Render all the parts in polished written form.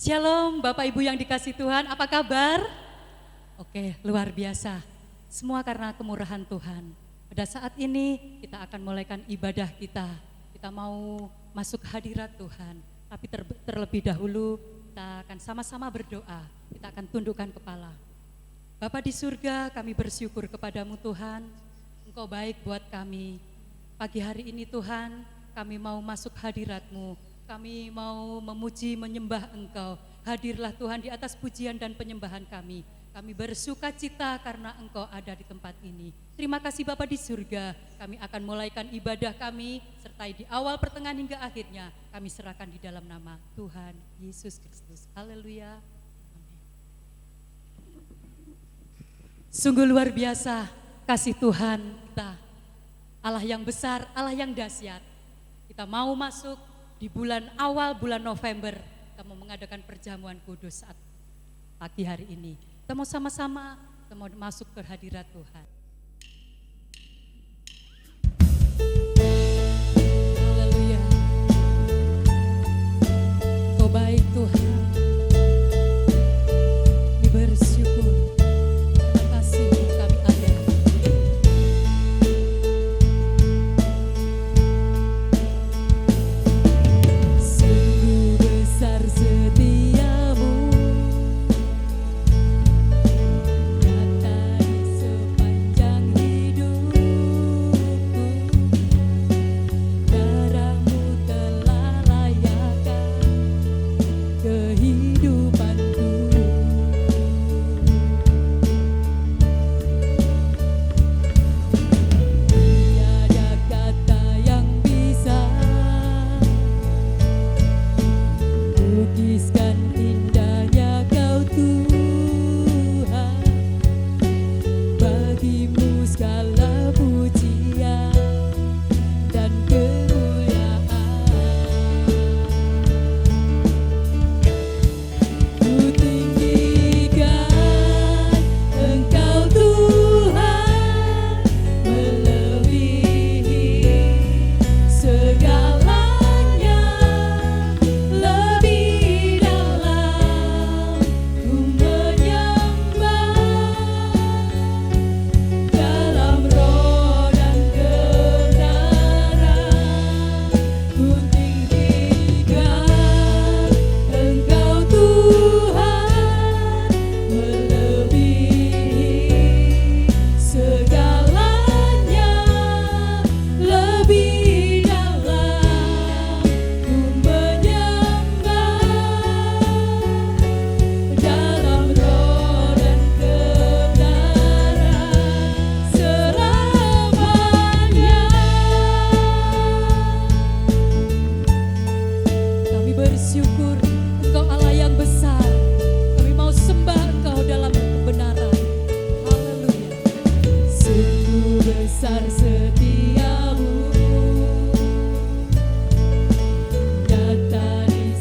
Shalom Bapak Ibu yang dikasih Tuhan, apa kabar? Oke, luar biasa. Semua karena kemurahan Tuhan. Pada saat ini kita akan mulaikan ibadah kita. Kita mau masuk hadirat Tuhan. Tapi terlebih dahulu kita akan sama-sama berdoa. Kita akan tundukkan kepala. Bapa di surga, kami bersyukur kepadamu Tuhan. Engkau baik buat kami. Pagi hari ini Tuhan, kami mau masuk hadirat-Mu. Kami mau memuji, menyembah Engkau. Hadirlah Tuhan di atas pujian dan penyembahan kami. Kami bersuka cita karena Engkau ada di tempat ini. Terima kasih Bapa di surga. Kami akan mulaikan ibadah kami, sertai di awal, pertengahan hingga akhirnya. Kami serahkan di dalam nama Tuhan Yesus Kristus. Haleluya. Amin. Sungguh luar biasa kasih Tuhan kita. Allah yang besar, Allah yang dahsyat. Kita mau masuk di bulan awal bulan November, kita mau mengadakan perjamuan kudus saat pagi hari ini. Kita mau sama-sama, kita mau masuk ke hadirat Tuhan. Haleluya. Kau baik Tuhan. Kami bersyukur. Terima kasih kami ada.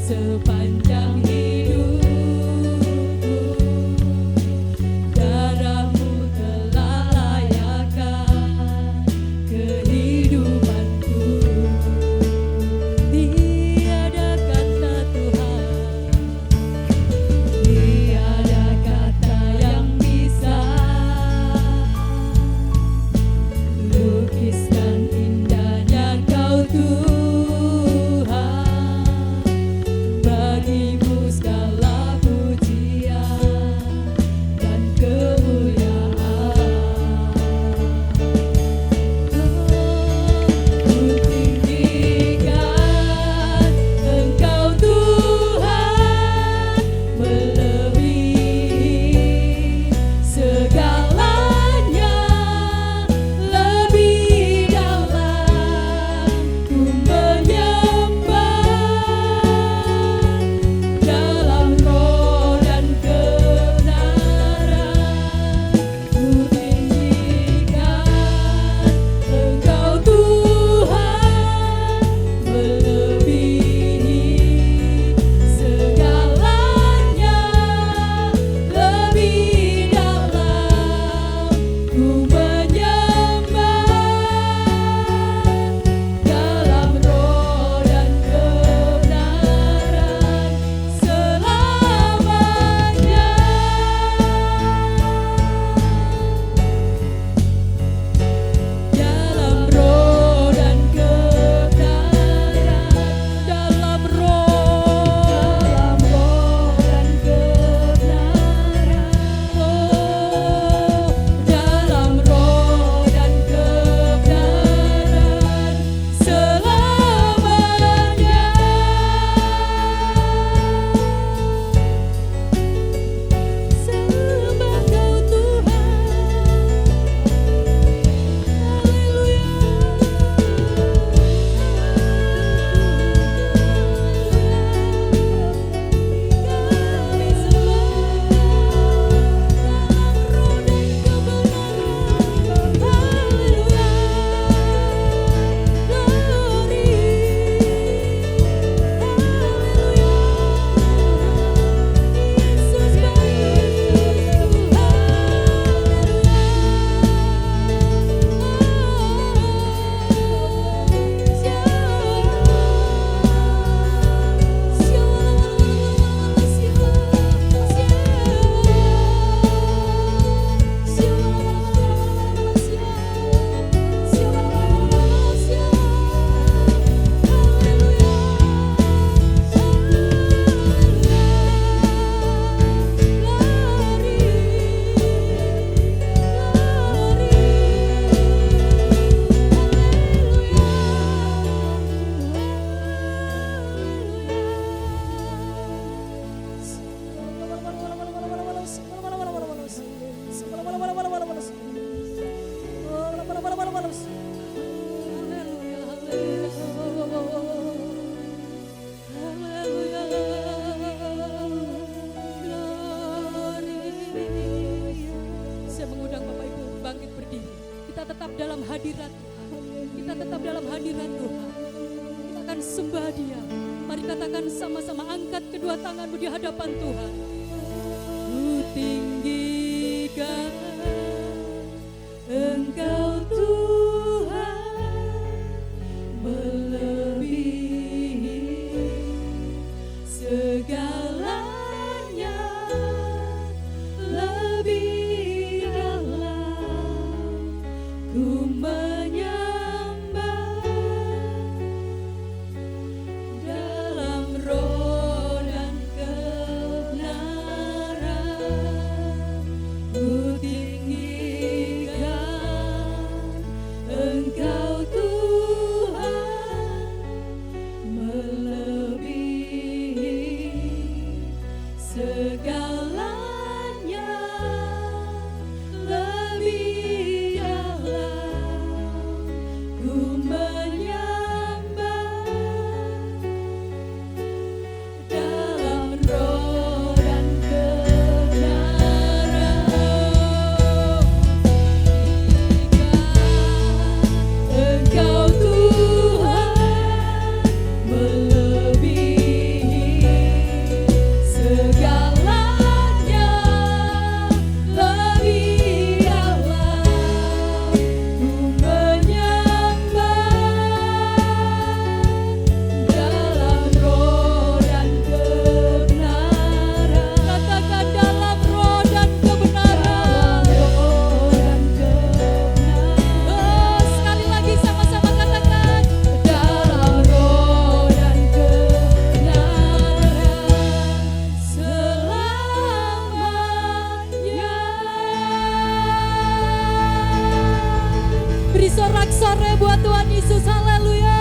Sepanjang hidup dalam hadirat Tuhan. Kita tetap dalam hadirat Tuhan. Kita akan sembah Dia. Mari katakan sama-sama, angkat kedua tanganmu di hadapan Tuhan. Ku tinggikan Engkau Tuhan, melebihi segalanya, lebih dalam ku menyembah dalam roh dan kebenaran. Ku tinggikan Engkau Tuhan, melebihi segalanya, lebih dalam ku menyembah dalam roh dan kebenaran. Engkau Tuhan, melebihi segalanya, lebih dalam ku menyembah dalam roh dan kebenaran. Katakan dalam roh dan kebenaran. Oh, sekali lagi sama-sama katakan dalam roh dan kebenaran selamanya. Beri sorak-sorai buat Tuhan Yesus, haleluya.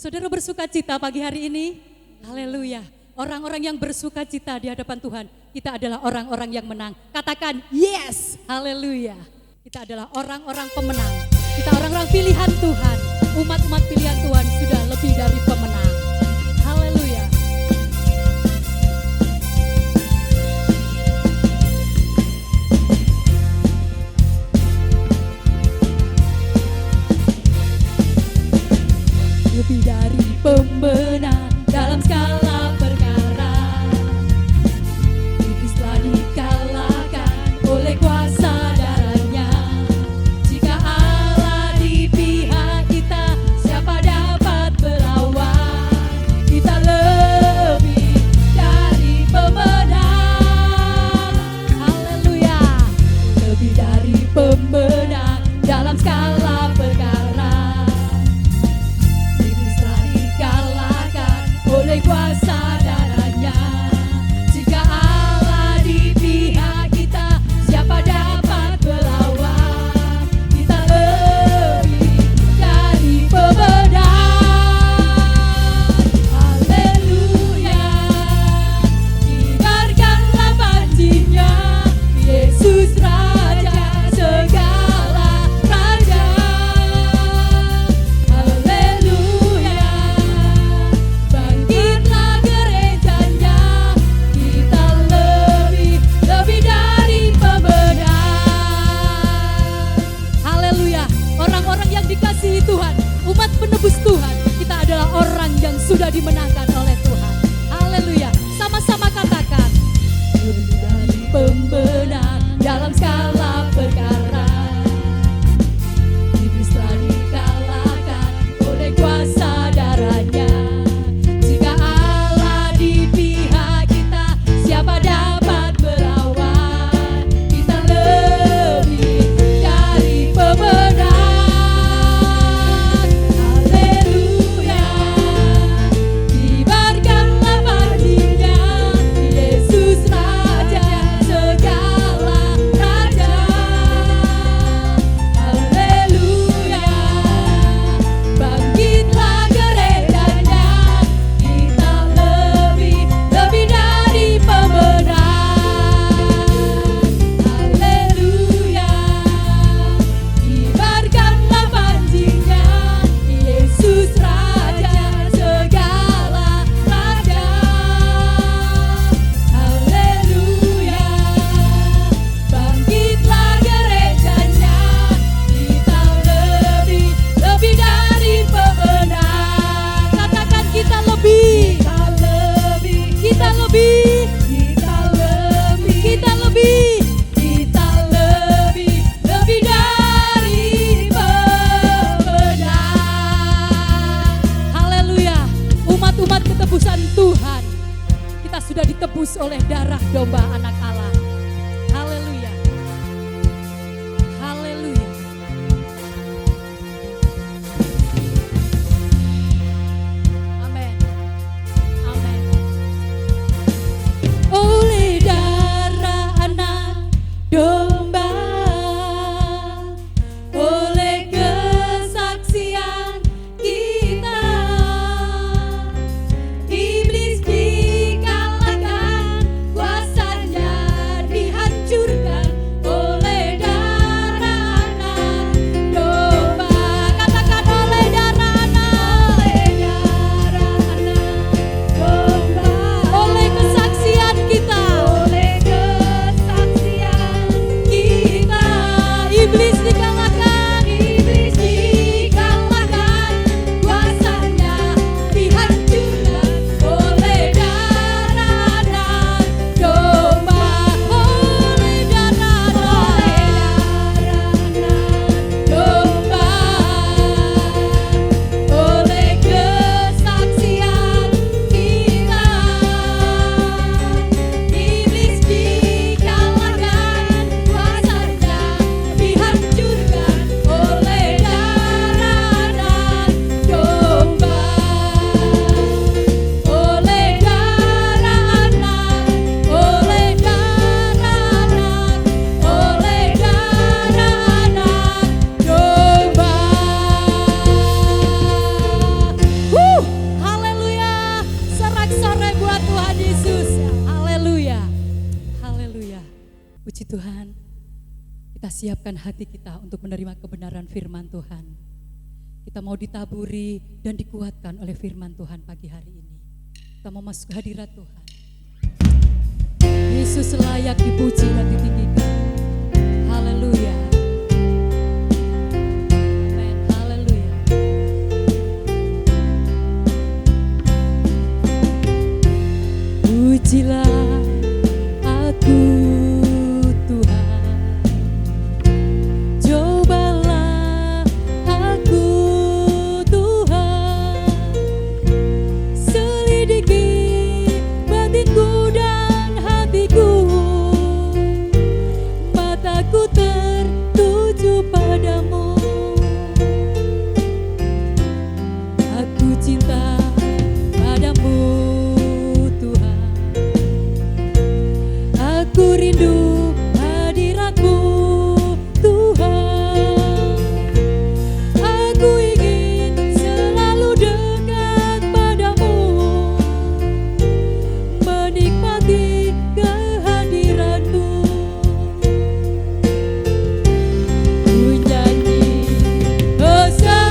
Saudara bersuka cita pagi hari ini, haleluya. Orang-orang yang bersuka cita di hadapan Tuhan, kita adalah orang-orang yang menang. Katakan yes, haleluya. Kita adalah orang-orang pemenang. Kita orang-orang pilihan Tuhan. Umat-umat pilihan Tuhan sudah lebih dari pemenang. Haleluya. Lebih dari pemenang dalam skala perkara, iblis telah dikalahkan oleh kuasa darahnya. Jika Allah di pihak kita, siapa dapat melawan? Kita lebih dari pemenang. Haleluya. Lebih dari pemenang dalam skala perkara, iblis telah dikalahkan oleh kuasa darahnya. Jika Allah di pihak kita, siapa dapat melawan? Kita lebih dari pemenang. Haleluya. Kibarkanlah panjinya, Yesus Raja segala raja. Haleluya. Bangkitlah gerejanya, kita lebih dari pemenang. Haleluya. Orang-orang yang dikasihi Tuhan, umat penebus Tuhan, kita adalah orang yang sudah dimenangkan oleh Tuhan. Haleluya. Sama-sama katakan, lebih dari pemenang dalam skala perkara, iblis telah dikalahkan oleh kuasa darahnya. Jika Allah di pihak kita, siapa dapat melawan? Kita lebih dari pemenang. Haleluya. Kibarkan sudah ditebus oleh darah domba anak Allah. Haleluya. Haleluya. Amin. Amin. Oleh darah anak domba, oleh kesaksian kita, iblis dikalahkan, kuasanya dihancurkan oleh darah anak domba. Katakan oleh darah anak domba, oleh kesaksian kita, iblis dikalahkan, kuasanya dihancurkan oleh darah anak domba, oleh darah domba, oleh kesaksian kita, iblis dikalahkan, kuasanya dihancurkan oleh darah anak domba, oleh darah anak, oleh darah anak, oleh darah anak domba. Haleluya. Sorak-sorai buat Tuhan Yesus. Haleluya. Haleluya. Puji Tuhan. Kita siapkan hati kita untuk menerima kebenaran firman Tuhan. Kita mau ditaburi dan dikuatkan oleh firman Tuhan pagi hari ini. Kita mau masuk hadirat Tuhan. Yesus layak dipuji dan ditinggikan. Haleluya. Amin. Haleluya. Pujilah aku Tuhan, cobalah aku Tuhan, selidiki batinku dan hatiku, mataku tertuju padamu. Aku cinta padamu Tuhan, aku rindu hadiratmu Tuhan, aku ingin selalu dekat padamu, menikmati kehadiranmu. Ku nyanyi hosana,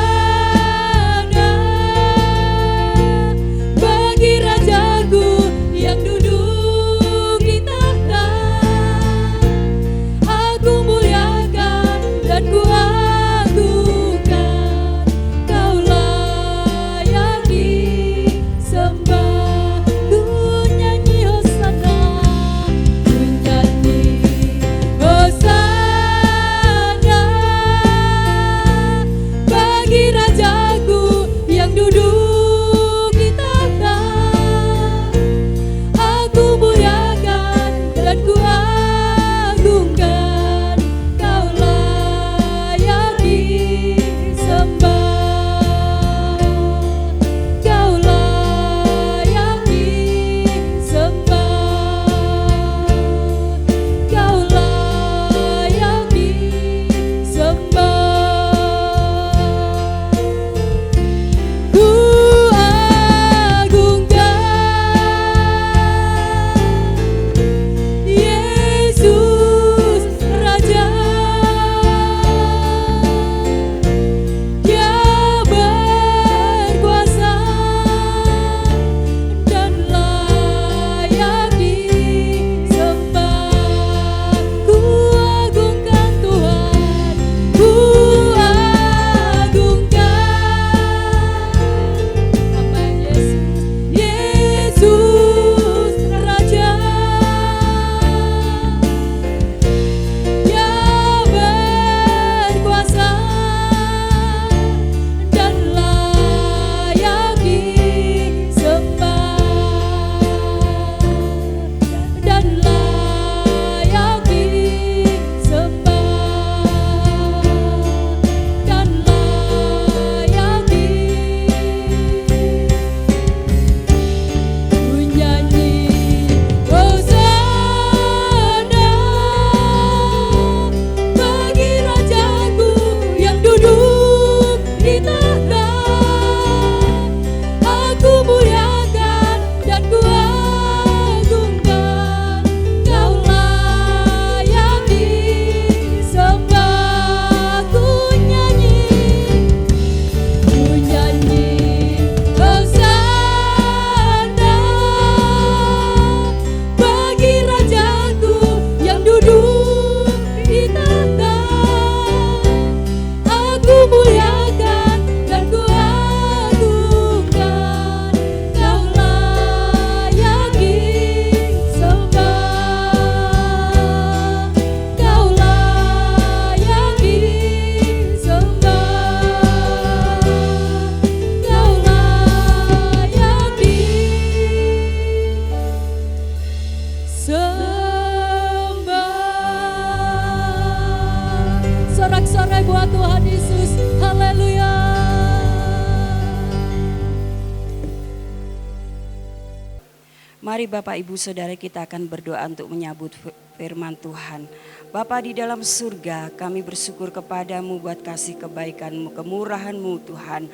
Mari Bapak Ibu Saudara kita akan berdoa untuk menyambut firman Tuhan. Bapa di dalam surga, kami bersyukur kepadamu buat kasih kebaikanmu, kemurahanmu Tuhan.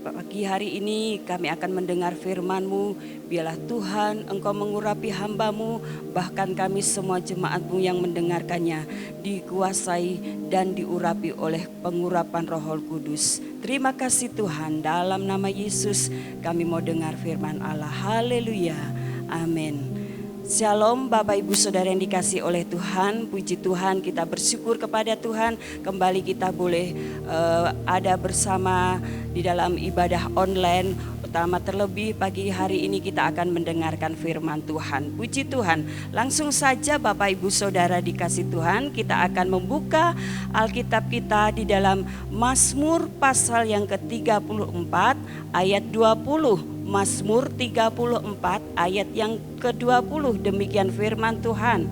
Pagi hari ini kami akan mendengar firman-Mu. Biarlah Tuhan Engkau mengurapi hamba-Mu, bahkan kami semua jemaat-Mu yang mendengarkannya dikuasai dan diurapi oleh pengurapan Roh Kudus. Terima kasih Tuhan, dalam nama Yesus kami mau dengar firman Allah. Haleluya, amin. Shalom Bapak Ibu Saudara yang dikasihi oleh Tuhan. Puji Tuhan, kita bersyukur kepada Tuhan. Kembali kita boleh ada bersama di dalam ibadah online. Pertama terlebih pagi hari ini kita akan mendengarkan firman Tuhan. Puji Tuhan. Langsung saja Bapak Ibu Saudara dikasihi Tuhan, kita akan membuka Alkitab kita di dalam Mazmur pasal yang ke-34 ayat 20. Mazmur 34 ayat yang ke-20, demikian firman Tuhan.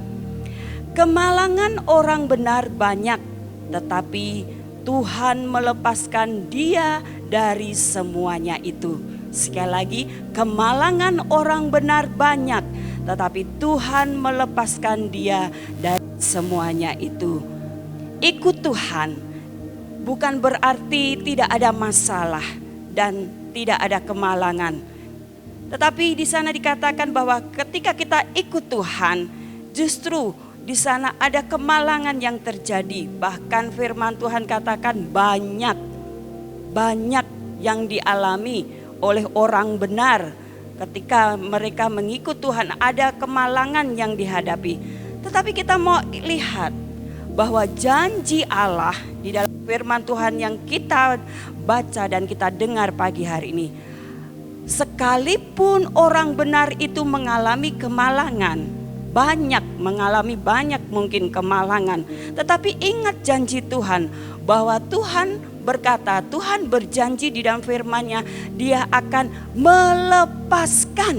Kemalangan orang benar banyak, tetapi Tuhan melepaskan dia dari semuanya itu. Sekali lagi, kemalangan orang benar banyak, tetapi Tuhan melepaskan dia dari semuanya itu. Ikut Tuhan bukan berarti tidak ada masalah dan tidak ada kemalangan. Tetapi di sana dikatakan bahwa ketika kita ikut Tuhan, justru di sana ada kemalangan yang terjadi. Bahkan firman Tuhan katakan banyak yang dialami oleh orang benar. Ketika mereka mengikut Tuhan, ada kemalangan yang dihadapi. Tetapi kita mau lihat bahwa janji Allah di dalam firman Tuhan yang kita baca dan kita dengar pagi hari ini, sekalipun orang benar itu mengalami kemalangan, mengalami banyak mungkin kemalangan, tetapi ingat janji Tuhan bahwa Tuhan berkata, Tuhan berjanji di dalam firman-Nya, Dia akan melepaskan.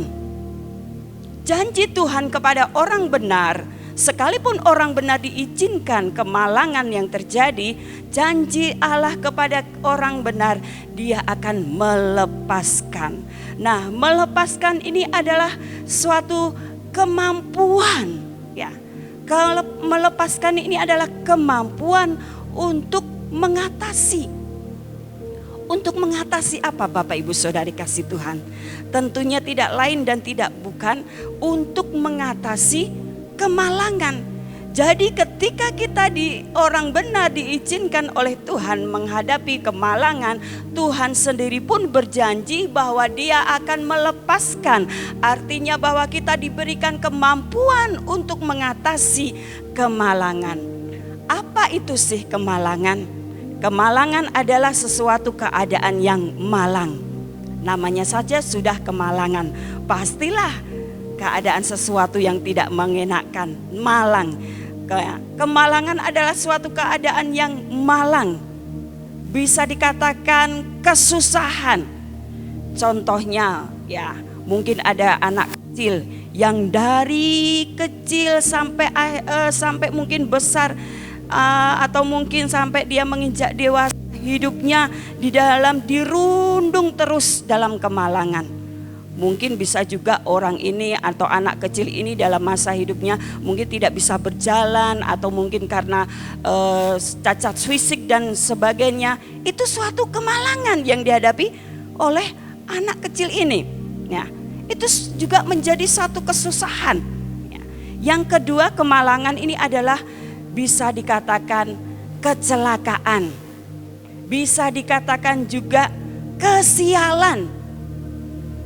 Janji Tuhan kepada orang benar, sekalipun orang benar diizinkan kemalangan yang terjadi, janji Allah kepada orang benar, Dia akan melepaskan. Nah, melepaskan ini adalah suatu kemampuan, ya. Melepaskan ini adalah kemampuan untuk mengatasi. Untuk mengatasi apa Bapak Ibu Saudari kasih Tuhan? Tentunya tidak lain dan tidak bukan untuk mengatasi kemalangan. Jadi ketika kita orang benar diizinkan oleh Tuhan menghadapi kemalangan, Tuhan sendiri pun berjanji bahwa Dia akan melepaskan. Artinya bahwa kita diberikan kemampuan untuk mengatasi kemalangan. Apa itu sih kemalangan? Kemalangan adalah sesuatu keadaan yang malang. Namanya saja sudah kemalangan. Pastilah keadaan sesuatu yang tidak mengenakan, malang. Kemalangan adalah suatu keadaan yang malang. Bisa dikatakan kesusahan. Contohnya ya, mungkin ada anak kecil yang dari kecil sampai mungkin besar, atau mungkin sampai dia menginjak dewasa, hidupnya dirundung terus dalam kemalangan. Mungkin bisa juga orang ini atau anak kecil ini dalam masa hidupnya mungkin tidak bisa berjalan, atau mungkin karena cacat fisik dan sebagainya. Itu suatu kemalangan yang dihadapi oleh anak kecil ini. Ya, itu juga menjadi satu kesusahan. Ya. Yang kedua, kemalangan ini adalah bisa dikatakan kecelakaan. Bisa dikatakan juga kesialan.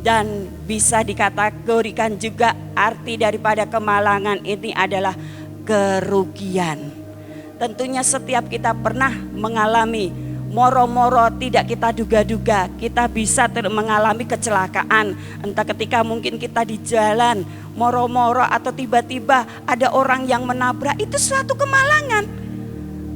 Dan bisa dikategorikan juga arti daripada kemalangan ini adalah kerugian. Tentunya setiap kita pernah mengalami moro-moro tidak kita duga-duga. Kita bisa mengalami kecelakaan. Entah ketika mungkin kita di jalan moro-moro atau tiba-tiba ada orang yang menabrak, itu suatu kemalangan.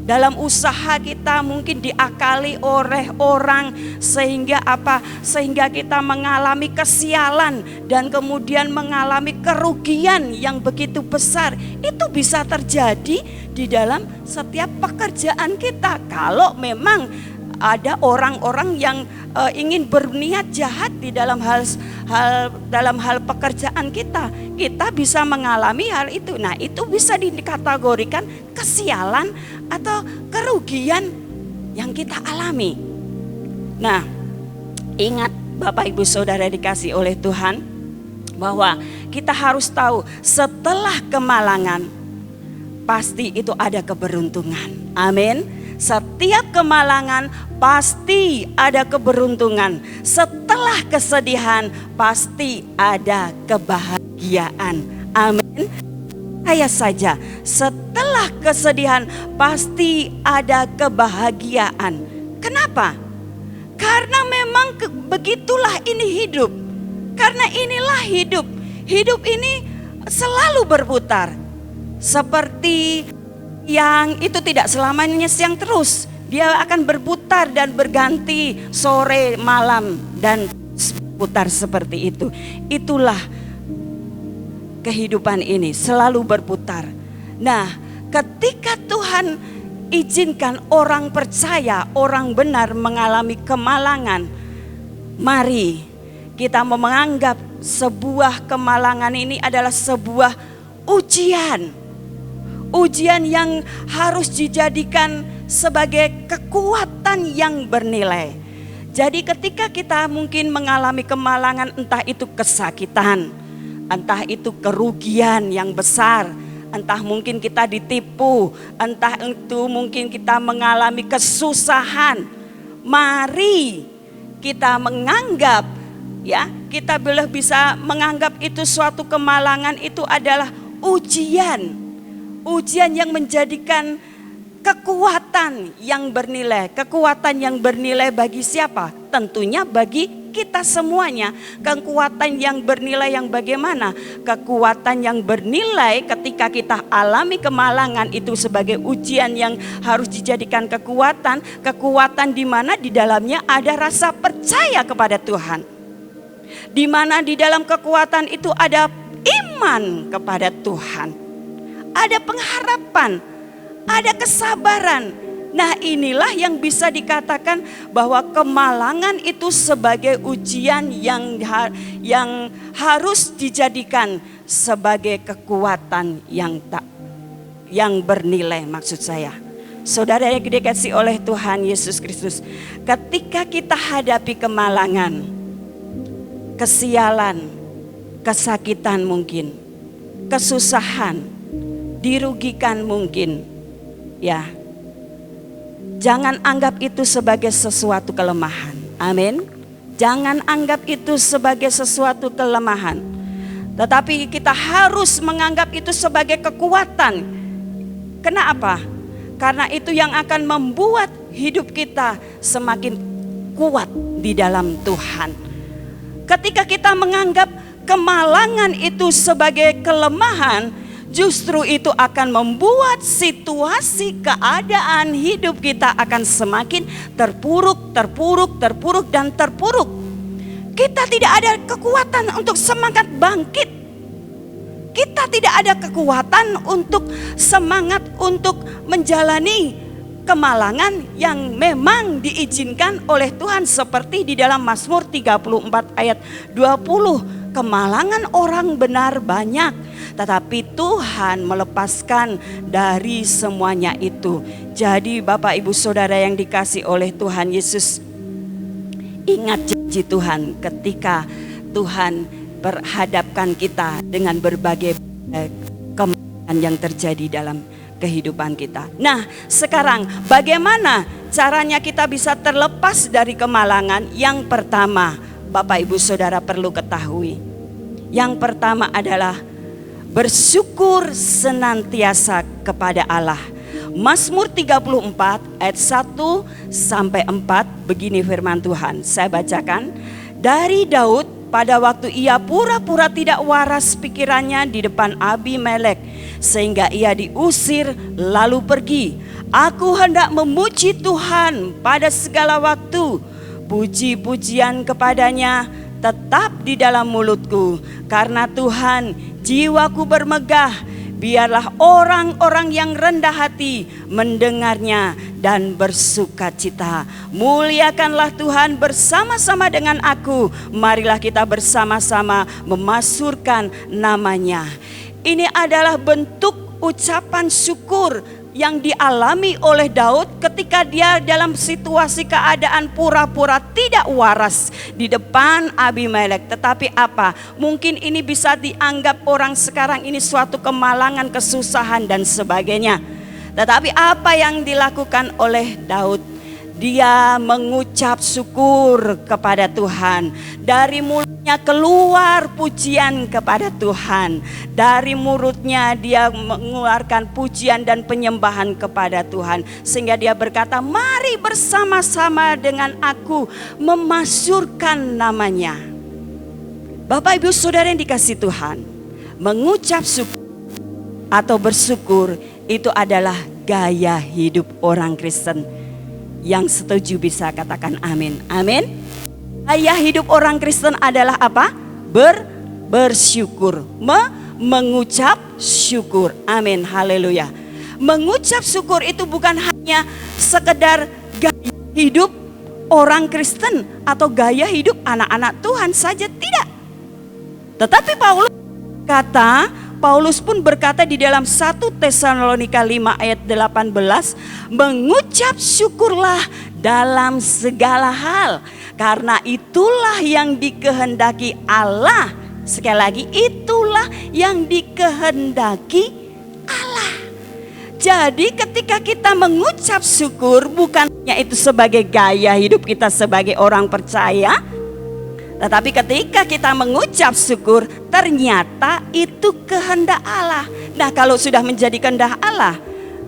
Dalam usaha kita mungkin diakali oleh orang sehingga kita mengalami kesialan dan kemudian mengalami kerugian yang begitu besar. Itu bisa terjadi di dalam setiap pekerjaan kita kalau memang ada orang-orang yang ingin berniat jahat di dalam hal pekerjaan kita. Kita bisa mengalami hal itu. Nah, itu bisa dikategorikan kesialan atau kerugian yang kita alami. Nah, ingat Bapak Ibu Saudara dikasih oleh Tuhan, bahwa kita harus tahu setelah kemalangan pasti itu ada keberuntungan. Amin. Setiap kemalangan pasti ada keberuntungan. Setelah kesedihan pasti ada kebahagiaan. Amin. Saya saja, setelah kesedihan pasti ada kebahagiaan. Kenapa? Karena memang begitulah ini hidup. Karena inilah hidup. Hidup ini selalu berputar. Seperti yang itu tidak selamanya siang terus. Dia akan berputar dan berganti sore, malam, dan putar seperti itu. Itulah kehidupan ini, selalu berputar. Nah, ketika Tuhan izinkan orang percaya, orang benar mengalami kemalangan, mari kita menganggap sebuah kemalangan ini adalah sebuah ujian. Ujian yang harus dijadikan sebagai kekuatan yang bernilai. Jadi ketika kita mungkin mengalami kemalangan, entah itu kesakitan, entah itu kerugian yang besar, entah mungkin kita ditipu, entah itu mungkin kita mengalami kesusahan, mari kita menganggap, ya, kita boleh bisa menganggap itu suatu kemalangan itu adalah ujian. Ujian yang menjadikan kekuatan yang bernilai. Kekuatan yang bernilai bagi siapa? Tentunya bagi kita semuanya. Kekuatan yang bernilai yang bagaimana? Kekuatan yang bernilai ketika kita alami kemalangan itu sebagai ujian yang harus dijadikan kekuatan. Kekuatan di mana di dalamnya ada rasa percaya kepada Tuhan. Di mana di dalam kekuatan itu ada iman kepada Tuhan. Ada pengharapan, ada kesabaran. Nah, inilah yang bisa dikatakan bahwa kemalangan itu sebagai ujian yang harus dijadikan sebagai kekuatan yang bernilai, maksud saya. Saudara yang dikasihi oleh Tuhan Yesus Kristus, ketika kita hadapi kemalangan, kesialan, kesakitan mungkin, kesusahan, dirugikan mungkin, ya, jangan anggap itu sebagai sesuatu kelemahan. Amin. Jangan anggap itu sebagai sesuatu kelemahan, tetapi kita harus menganggap itu sebagai kekuatan. Kenapa? Karena itu yang akan membuat hidup kita semakin kuat di dalam Tuhan. Ketika kita menganggap kemalangan itu sebagai kelemahan, justru itu akan membuat situasi keadaan hidup kita akan semakin terpuruk, dan terpuruk. Kita tidak ada kekuatan untuk semangat bangkit. Kita tidak ada kekuatan untuk semangat untuk menjalani kemalangan yang memang diizinkan oleh Tuhan, seperti di dalam Mazmur 34 ayat 20. Kemalangan orang benar banyak, tetapi Tuhan melepaskan dari semuanya itu. Jadi Bapak Ibu Saudara yang dikasih oleh Tuhan Yesus, ingat janji Tuhan ketika Tuhan berhadapkan kita dengan berbagai kemalangan yang terjadi dalam kehidupan kita. Nah, sekarang bagaimana caranya kita bisa terlepas dari kemalangan? Yang pertama, Bapak Ibu Saudara perlu ketahui, yang pertama adalah bersyukur senantiasa kepada Allah. Mazmur 34 ayat 1 sampai 4, begini firman Tuhan. Saya bacakan. Dari Daud, pada waktu ia pura-pura tidak waras pikirannya di depan Abimelek, sehingga ia diusir lalu pergi. Aku hendak memuji Tuhan pada segala waktu. Puji-pujian kepadanya tetap di dalam mulutku. Karena Tuhan, jiwaku bermegah. Biarlah orang-orang yang rendah hati mendengarnya dan bersukacita. Muliakanlah Tuhan bersama-sama dengan aku. Marilah kita bersama-sama memasyurkan namanya. Ini adalah bentuk ucapan syukur yang dialami oleh Daud ketika dia dalam situasi keadaan pura-pura tidak waras di depan Abimelek. Tetapi apa? Mungkin ini bisa dianggap orang sekarang ini suatu kemalangan, kesusahan dan sebagainya. Tetapi apa yang dilakukan oleh Daud? Dia mengucap syukur kepada Tuhan. Dari mulutnya keluar pujian kepada Tuhan. Dari mulutnya dia mengeluarkan pujian dan penyembahan kepada Tuhan. Sehingga dia berkata, mari bersama-sama dengan aku memasyurkan namanya. Bapak Ibu Saudara yang dikasihi Tuhan, mengucap syukur atau bersyukur itu adalah gaya hidup orang Kristen. Yang setuju bisa katakan amin. Amin. Gaya hidup orang Kristen adalah apa? Bersyukur. Mengucap syukur. Amin. Haleluya. Mengucap syukur itu bukan hanya sekedar gaya hidup orang Kristen atau gaya hidup anak-anak Tuhan saja, tidak. Tetapi Paulus pun berkata di dalam 1 Tesalonika 5 ayat 18, mengucap syukurlah dalam segala hal, karena itulah yang dikehendaki Allah. Sekali lagi, itulah yang dikehendaki Allah. Jadi ketika kita mengucap syukur, bukan hanya itu sebagai gaya hidup kita sebagai orang percaya, tetapi ketika kita mengucap syukur, ternyata itu kehendak Allah. Nah, kalau sudah menjadi kehendak Allah,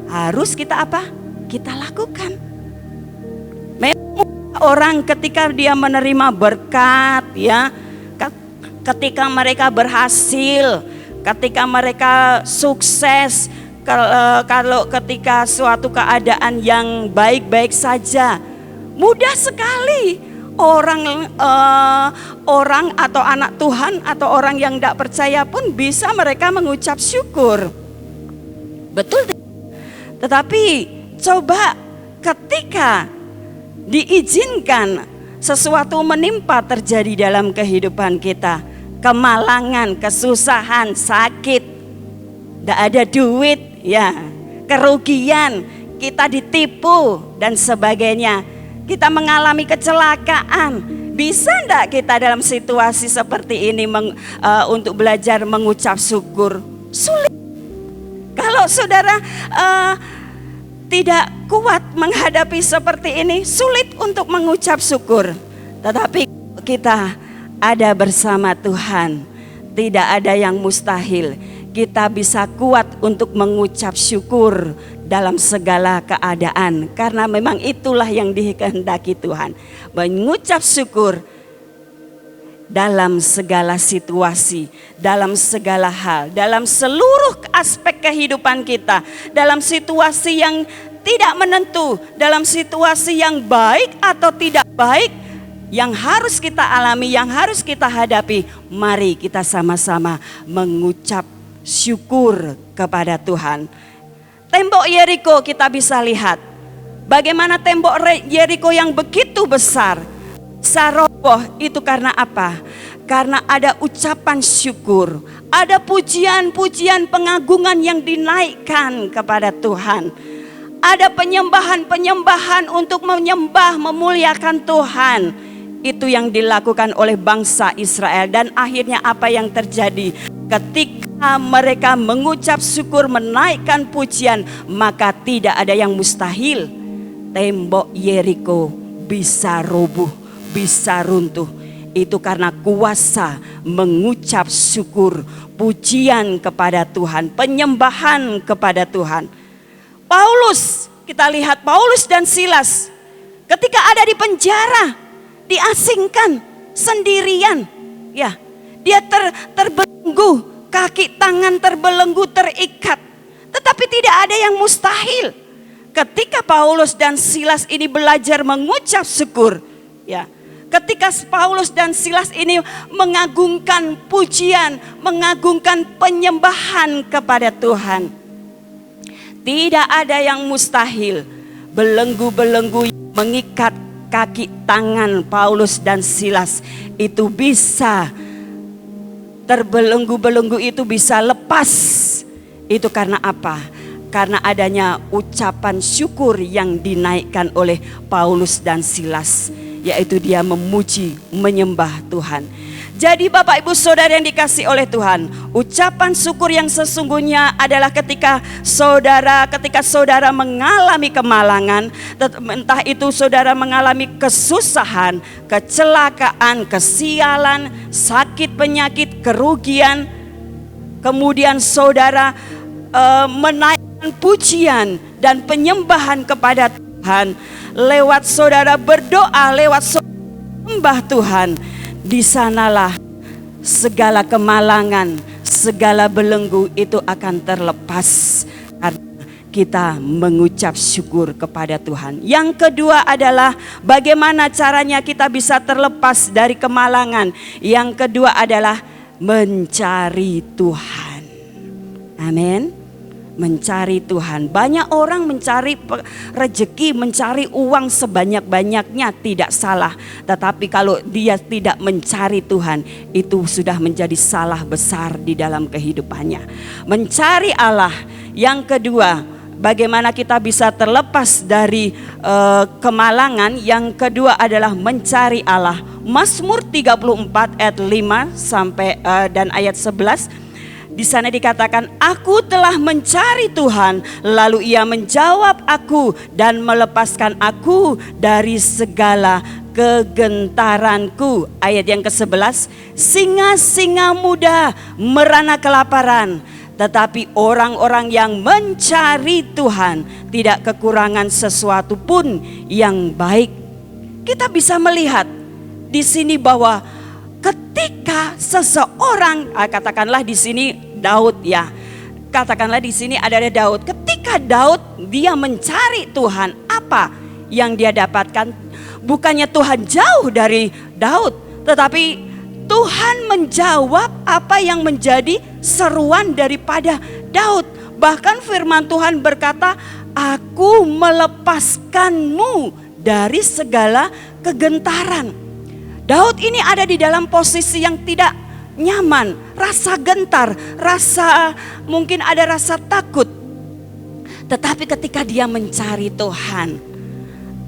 harus kita apa? Kita lakukan. Memang orang ketika dia menerima berkat, ya, ketika mereka berhasil, ketika mereka sukses, kalau ketika suatu keadaan yang baik-baik saja, mudah sekali. Orang atau anak Tuhan atau orang yang tidak percaya pun bisa mereka mengucap syukur. Betul. Tetapi coba ketika diizinkan sesuatu menimpa terjadi dalam kehidupan kita, kemalangan, kesusahan, sakit, tidak ada duit, ya, kerugian, kita ditipu dan sebagainya. Kita mengalami kecelakaan. Bisa enggak kita dalam situasi seperti ini untuk belajar mengucap syukur? Sulit. Kalau saudara tidak kuat menghadapi seperti ini, sulit untuk mengucap syukur. Tetapi kita ada bersama Tuhan, tidak ada yang mustahil. Kita bisa kuat untuk mengucap syukur dalam segala keadaan, karena memang itulah yang dikehendaki Tuhan. Mengucap syukur dalam segala situasi, dalam segala hal, dalam seluruh aspek kehidupan kita, dalam situasi yang tidak menentu, dalam situasi yang baik atau tidak baik, yang harus kita alami, yang harus kita hadapi. Mari kita sama-sama mengucap syukur kepada Tuhan. Tembok Yeriko kita bisa lihat bagaimana tembok Yeriko yang begitu besar roboh itu karena apa? Karena ada ucapan syukur, ada pujian-pujian pengagungan yang dinaikkan kepada Tuhan. Ada penyembahan-penyembahan untuk menyembah, memuliakan Tuhan. Itu yang dilakukan oleh bangsa Israel, dan akhirnya apa yang terjadi? Ketika mereka mengucap syukur, menaikkan pujian, maka tidak ada yang mustahil. Tembok Yeriko bisa roboh, bisa runtuh. Itu karena kuasa mengucap syukur, pujian kepada Tuhan, penyembahan kepada Tuhan. Paulus, kita lihat Paulus dan Silas ketika ada di penjara, diasingkan sendirian, ya, dia terbelenggu, kaki tangan terbelenggu, terikat, tetapi tidak ada yang mustahil. Ketika Paulus dan Silas ini belajar mengucap syukur, ya, ketika Paulus dan Silas ini mengagungkan pujian, mengagungkan penyembahan kepada Tuhan, tidak ada yang mustahil. belenggu-belenggu yang mengikat kaki tangan Paulus dan Silas itu bisa terbelenggu-belenggu, itu bisa lepas. Itu karena apa? Karena adanya ucapan syukur yang dinaikkan oleh Paulus dan Silas, yaitu dia memuji, menyembah Tuhan. Jadi Bapak Ibu Saudara yang dikasih oleh Tuhan, ucapan syukur yang sesungguhnya adalah ketika saudara mengalami kemalangan, entah itu saudara mengalami kesusahan, kecelakaan, kesialan, sakit, penyakit, kerugian, kemudian saudara menaikkan pujian dan penyembahan kepada Tuhan lewat saudara berdoa, lewat saudara menyembah Tuhan. Di sanalah segala kemalangan, segala belenggu itu akan terlepas karena kita mengucap syukur kepada Tuhan. Yang kedua adalah bagaimana caranya kita bisa terlepas dari kemalangan. Yang kedua adalah mencari Tuhan. Amin. Mencari Tuhan. Banyak orang mencari rezeki, mencari uang sebanyak-banyaknya, tidak salah. Tetapi kalau dia tidak mencari Tuhan, itu sudah menjadi salah besar di dalam kehidupannya. Mencari Allah. Yang kedua, bagaimana kita bisa terlepas dari kemalangan. Yang kedua adalah mencari Allah. Mazmur 34 ayat 5 sampai dan ayat 11. Di sana dikatakan, aku telah mencari Tuhan, lalu Ia menjawab aku dan melepaskan aku dari segala kegentaranku. Ayat yang ke-11, singa-singa muda merana kelaparan, tetapi orang-orang yang mencari Tuhan tidak kekurangan sesuatu pun yang baik. Kita bisa melihat di sini bahwa ketika seseorang, katakanlah di sini Daud ya, katakanlah di sini adalah Daud. Ketika Daud dia mencari Tuhan, apa yang dia dapatkan? Bukannya Tuhan jauh dari Daud, tetapi Tuhan menjawab apa yang menjadi seruan daripada Daud. Bahkan firman Tuhan berkata, aku melepaskanmu dari segala kegentaran. Daud ini ada di dalam posisi yang tidak nyaman, rasa gentar, mungkin ada rasa takut. Tetapi ketika dia mencari Tuhan,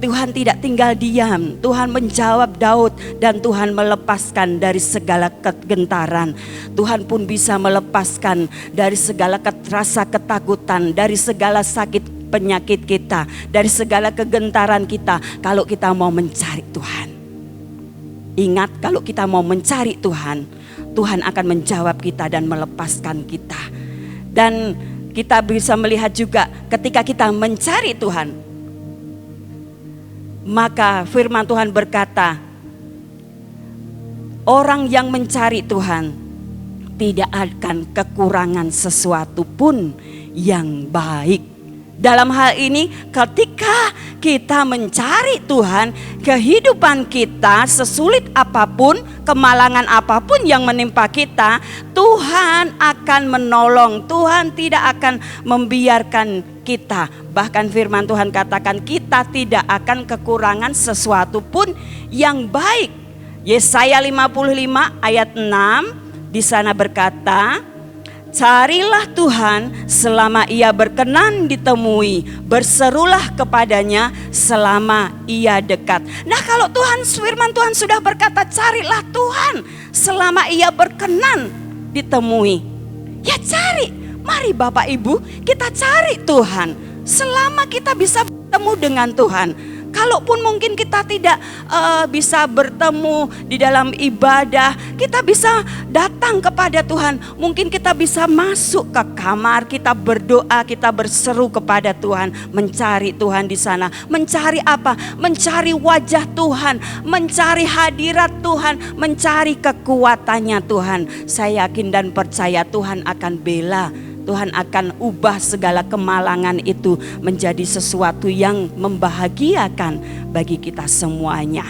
Tuhan tidak tinggal diam. Tuhan menjawab Daud dan Tuhan melepaskan dari segala kegentaran. Tuhan pun bisa melepaskan dari segala rasa ketakutan, dari segala sakit penyakit kita, dari segala kegentaran kita kalau kita mau mencari Tuhan. Ingat, kalau kita mau mencari Tuhan, Tuhan akan menjawab kita dan melepaskan kita. Dan kita bisa melihat juga ketika kita mencari Tuhan, maka firman Tuhan berkata, orang yang mencari Tuhan tidak akan kekurangan sesuatu pun yang baik. Dalam hal ini ketika kita mencari Tuhan, kehidupan kita sesulit apapun, kemalangan apapun yang menimpa kita, Tuhan akan menolong. Tuhan tidak akan membiarkan kita. Bahkan firman Tuhan katakan kita tidak akan kekurangan sesuatu pun yang baik. Yesaya 55 ayat 6 di sana berkata, carilah Tuhan selama Ia berkenan ditemui, berserulah kepadanya selama Ia dekat. Nah, kalau firman Tuhan sudah berkata carilah Tuhan selama Ia berkenan ditemui, ya cari. Mari Bapak Ibu, kita cari Tuhan selama kita bisa bertemu dengan Tuhan. Kalaupun mungkin kita tidak bisa bertemu di dalam ibadah, kita bisa datang kepada Tuhan. Mungkin kita bisa masuk ke kamar, kita berdoa, kita berseru kepada Tuhan, mencari Tuhan di sana. Mencari apa? Mencari wajah Tuhan, mencari hadirat Tuhan, mencari kekuatannya Tuhan. Saya yakin dan percaya Tuhan akan bela. Tuhan akan ubah segala kemalangan itu menjadi sesuatu yang membahagiakan bagi kita semuanya.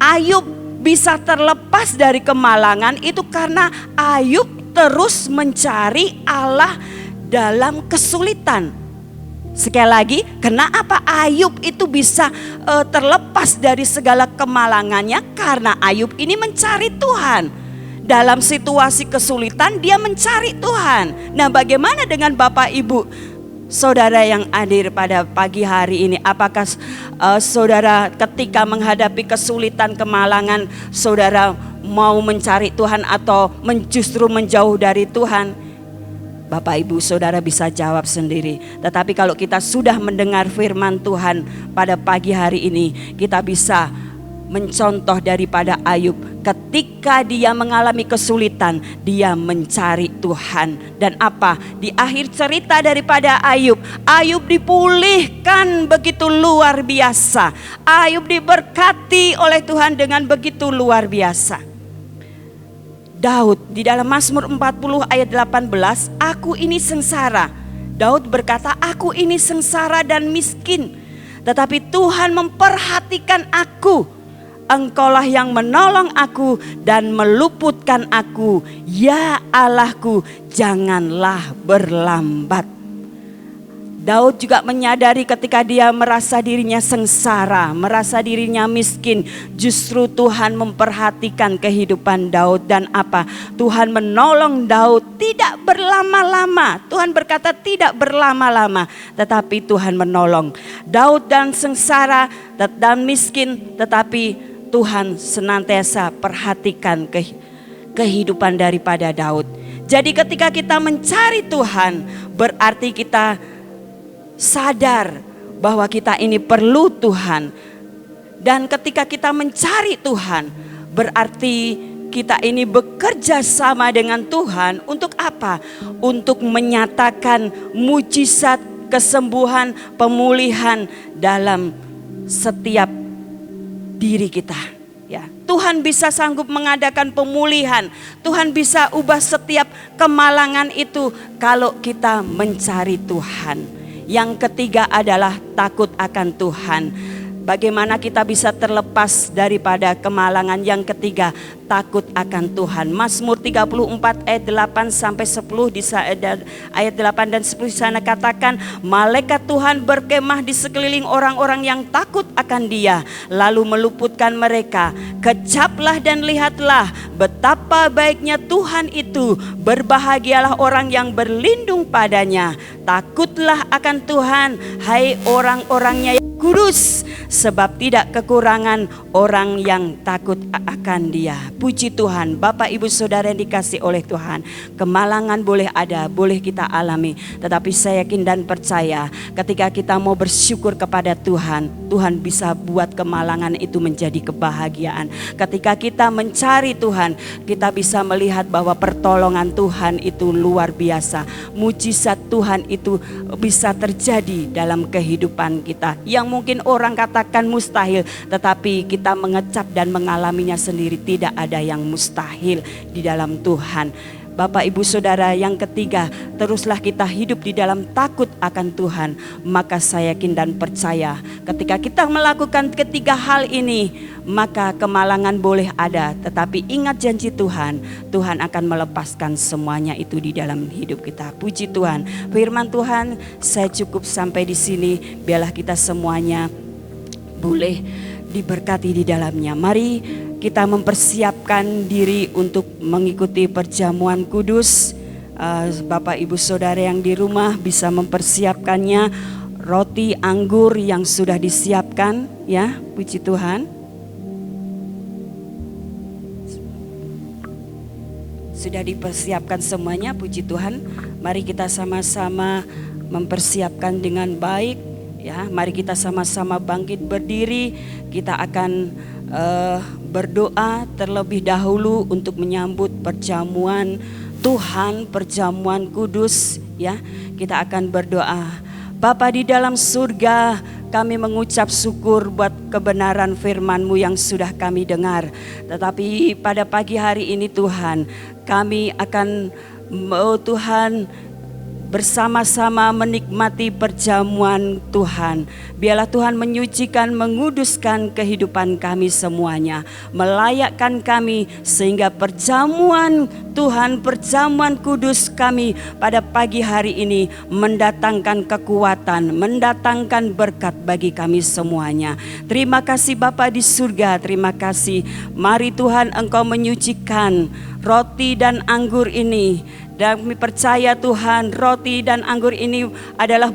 Ayub bisa terlepas dari kemalangan itu karena Ayub terus mencari Allah dalam kesulitan. Sekali lagi, kenapa Ayub itu bisa terlepas dari segala kemalangannya? Karena Ayub ini mencari Tuhan. Dalam situasi kesulitan dia mencari Tuhan. Nah, bagaimana dengan Bapak Ibu saudara yang hadir pada pagi hari ini? Apakah saudara ketika menghadapi kesulitan kemalangan, saudara mau mencari Tuhan atau justru menjauh dari Tuhan? Bapak Ibu saudara bisa jawab sendiri. Tetapi kalau kita sudah mendengar firman Tuhan pada pagi hari ini, kita bisa mencontoh daripada Ayub. Ketika dia mengalami kesulitan, dia mencari Tuhan. Dan apa? Di akhir cerita daripada Ayub, Ayub dipulihkan begitu luar biasa. Ayub diberkati oleh Tuhan dengan begitu luar biasa. Daud di dalam Mazmur 40 ayat 18, aku ini sengsara. Daud berkata, aku ini sengsara dan miskin, tetapi Tuhan memperhatikan aku. Engkaulah yang menolong aku dan meluputkan aku. Ya Allahku, janganlah berlambat. Daud juga menyadari ketika dia merasa dirinya sengsara, merasa dirinya miskin, justru Tuhan memperhatikan kehidupan Daud. Dan apa? Tuhan menolong Daud tidak berlama-lama. Tuhan berkata tidak berlama-lama, tetapi Tuhan menolong Daud dan sengsara dan miskin, tetapi Tuhan senantiasa perhatikan kehidupan daripada Daud. Jadi ketika kita mencari Tuhan, berarti kita sadar bahwa kita ini perlu Tuhan. Dan ketika kita mencari Tuhan, berarti kita ini bekerja sama dengan Tuhan untuk apa? Untuk menyatakan mujizat, kesembuhan, pemulihan dalam setiap diri kita. Ya, Tuhan bisa sanggup mengadakan pemulihan. Tuhan bisa ubah setiap kemalangan itu kalau kita mencari Tuhan. Yang ketiga adalah takut akan Tuhan. Bagaimana kita bisa terlepas daripada kemalangan? Yang ketiga, takut akan Tuhan. Mazmur 34 ayat 8 sampai 10 di ayat 8 dan 10 di sana katakan, malaikat Tuhan berkemah di sekeliling orang-orang yang takut akan Dia, lalu meluputkan mereka. Kecaplah dan lihatlah betapa baiknya Tuhan itu. Berbahagialah orang yang berlindung padanya. Takutlah akan Tuhan, hai orang-orangnya yang kudus, sebab tidak kekurangan orang yang takut akan Dia. Puji Tuhan, Bapak Ibu Saudara yang dikasih oleh Tuhan, kemalangan boleh ada, boleh kita alami, tetapi saya yakin dan percaya ketika kita mau bersyukur kepada Tuhan, Tuhan bisa buat kemalangan itu menjadi kebahagiaan. Ketika kita mencari Tuhan, kita bisa melihat bahwa pertolongan Tuhan itu luar biasa. Mujizat Tuhan itu bisa terjadi dalam kehidupan kita. Yang mungkin orang katakan mustahil, tetapi kita mengecap dan mengalaminya sendiri. Tidak ada yang mustahil di dalam Tuhan. Bapak Ibu Saudara, yang ketiga, teruslah kita hidup di dalam takut akan Tuhan. Maka saya yakin dan percaya ketika kita melakukan ketiga hal ini, maka kemalangan boleh ada, tetapi ingat janji Tuhan, Tuhan akan melepaskan semuanya itu di dalam hidup kita. Puji Tuhan. Firman Tuhan saya cukup sampai di sini. Biarlah kita semuanya boleh diberkati di dalamnya. Mari kita mempersiapkan diri untuk mengikuti perjamuan kudus. Bapak Ibu Saudara yang di rumah bisa mempersiapkannya. Roti anggur yang sudah disiapkan, ya, puji Tuhan. Sudah dipersiapkan semuanya, puji Tuhan. Mari kita sama-sama mempersiapkan dengan baik, ya. Mari kita sama-sama bangkit berdiri. Kita akan berdoa terlebih dahulu untuk menyambut perjamuan Tuhan, perjamuan kudus, ya. Kita akan berdoa. Bapa di dalam surga, kami mengucap syukur buat kebenaran firman-Mu yang sudah kami dengar. Tetapi pada pagi hari ini Tuhan, kami akan Tuhan bersama-sama menikmati perjamuan Tuhan. Biarlah Tuhan menyucikan, menguduskan kehidupan kami semuanya, melayakkan kami sehingga perjamuan Tuhan, perjamuan kudus kami pada pagi hari ini mendatangkan kekuatan, mendatangkan berkat bagi kami semuanya. Terima kasih Bapa di surga, terima kasih. Mari Tuhan Engkau menyucikan roti dan anggur ini. Dan kami percaya Tuhan, roti dan anggur ini adalah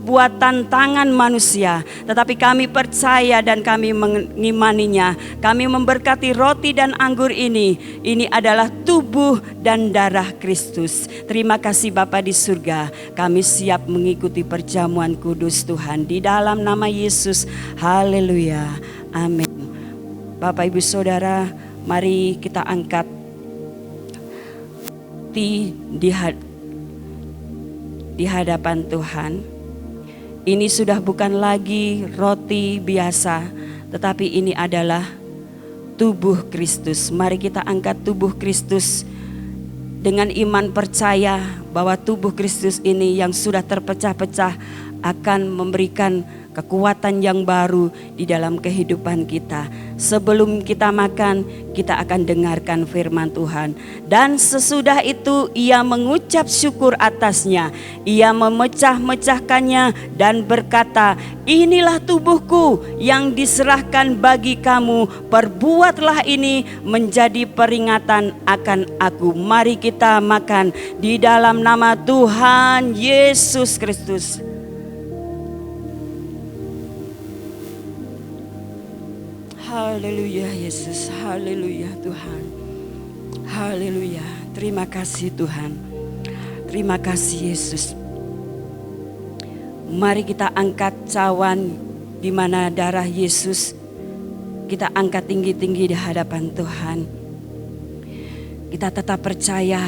buatan tangan manusia, tetapi kami percaya dan kami mengimaninya. Kami memberkati roti dan anggur ini adalah tubuh dan darah Kristus. Terima kasih Bapa di surga, kami siap mengikuti perjamuan kudus Tuhan di dalam nama Yesus. Haleluya, amin. Bapak Ibu Saudara, mari kita angkat di hadapan Tuhan. Ini sudah bukan lagi roti biasa, tetapi ini adalah tubuh Kristus. Mari kita angkat tubuh Kristus dengan iman percaya bahwa tubuh Kristus ini yang sudah terpecah-pecah akan memberikan kekuatan yang baru di dalam kehidupan kita. Sebelum kita makan, kita akan dengarkan firman Tuhan. Dan sesudah itu ia mengucap syukur atasnya. Ia memecah-mecahkannya dan berkata, inilah tubuhku yang diserahkan bagi kamu. Perbuatlah ini menjadi peringatan akan aku. Mari kita makan di dalam nama Tuhan Yesus Kristus. Haleluya Yesus, haleluya Tuhan, haleluya. Terima kasih Tuhan, terima kasih Yesus. Mari kita angkat cawan di mana darah Yesus, kita angkat tinggi-tinggi di hadapan Tuhan. Kita tetap percaya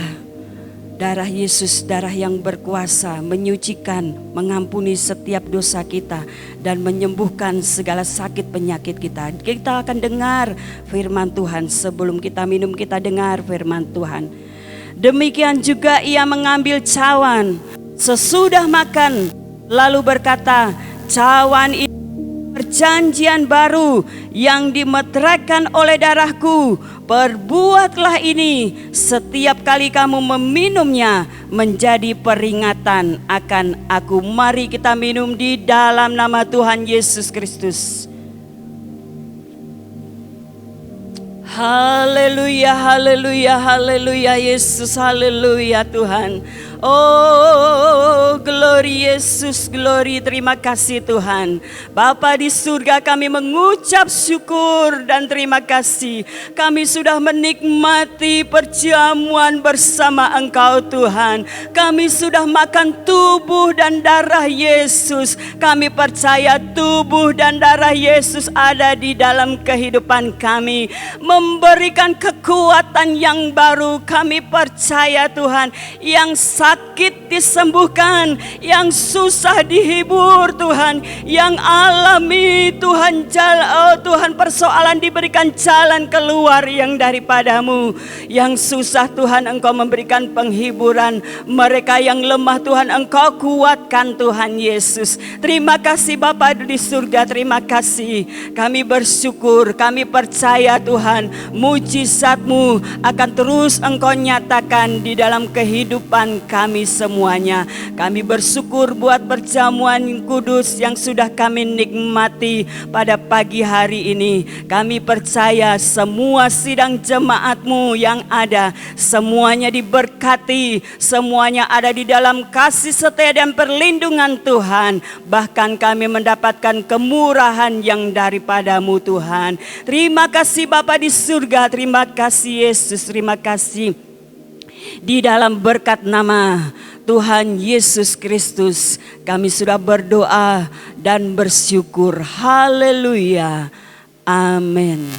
darah Yesus, darah yang berkuasa, menyucikan, mengampuni setiap dosa kita, dan menyembuhkan segala sakit penyakit kita. Kita akan dengar firman Tuhan. Sebelum kita minum, kita dengar firman Tuhan. Demikian juga ia mengambil cawan sesudah makan, lalu berkata, cawan ini perjanjian baru yang dimeteraikan oleh darahku. Perbuatlah ini setiap kali kamu meminumnya menjadi peringatan akan aku. Mari kita minum di dalam nama Tuhan Yesus Kristus. Haleluya, haleluya, haleluya Yesus, haleluya Tuhan. Oh, glory Yesus, glory. Terima kasih Tuhan. Bapa di surga, kami mengucap syukur dan terima kasih. Kami sudah menikmati perjamuan bersama Engkau Tuhan. Kami sudah makan tubuh dan darah Yesus. Kami percaya tubuh dan darah Yesus ada di dalam kehidupan kami, memberikan kekuatan yang baru. Kami percaya Tuhan, yang sakit disembuhkan, yang susah dihibur Tuhan, yang alami Tuhan, Tuhan persoalan diberikan jalan keluar yang daripadamu. Yang susah Tuhan Engkau memberikan penghiburan, mereka yang lemah Tuhan Engkau kuatkan Tuhan Yesus. Terima kasih Bapa di surga, terima kasih. Kami bersyukur, kami percaya Tuhan, mujizat-Mu akan terus Engkau nyatakan di dalam kehidupan kami semuanya. Kami bersyukur buat perjamuan kudus yang sudah kami nikmati pada pagi hari ini. Kami percaya semua sidang jemaat-Mu yang ada, semuanya diberkati, semuanya ada di dalam kasih setia dan perlindungan Tuhan. Bahkan kami mendapatkan kemurahan yang daripada-Mu Tuhan. Terima kasih Bapa di surga, terima kasih Yesus, terima kasih. Di dalam berkat nama Tuhan Yesus Kristus, kami sudah berdoa dan bersyukur. Haleluya. Amin.